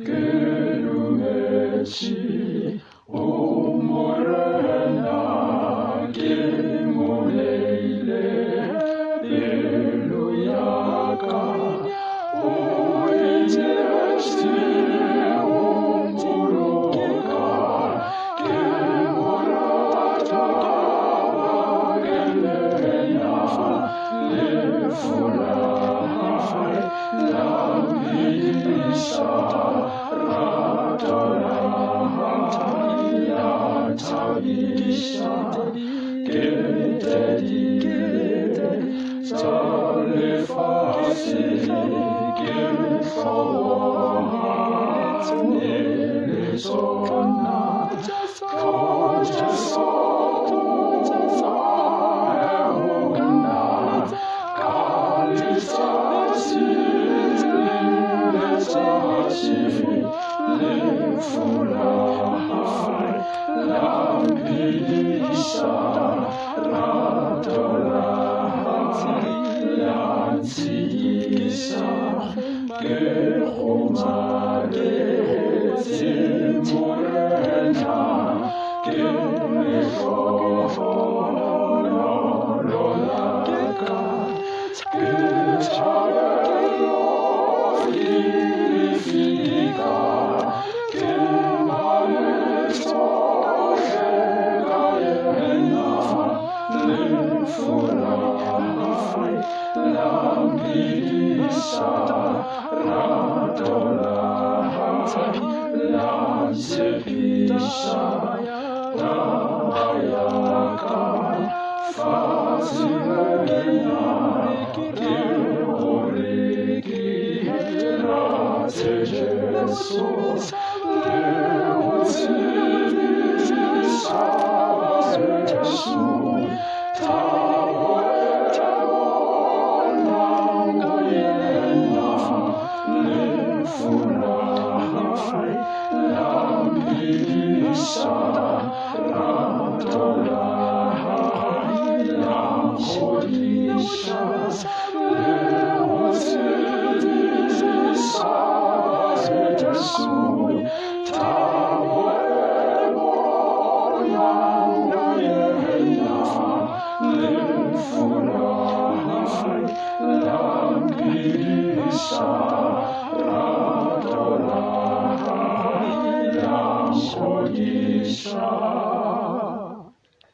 Gerumeci umorena gemuleile Beluyaka oinesti umuruka gemorata gelena lefulai lamisa Tavisha, Gedede, Salefasi, Gelfawa, Nelisona, Kojasona, Kalisasi, Lesasi, Lefulai, Lampisha, Radolati, Lansisa, Gehumade, Timurena, Gemehonololaka, Gechayelofika, Lampisha, Radolati, Lansepisha, Dayaka, Fasilena, Georiki, Ratejesus, Leotivisa, Jesu, Lampisha, Radolai, Lampisha, Leotivisa, Jesu, Lampisha, Radolai, Lampisha.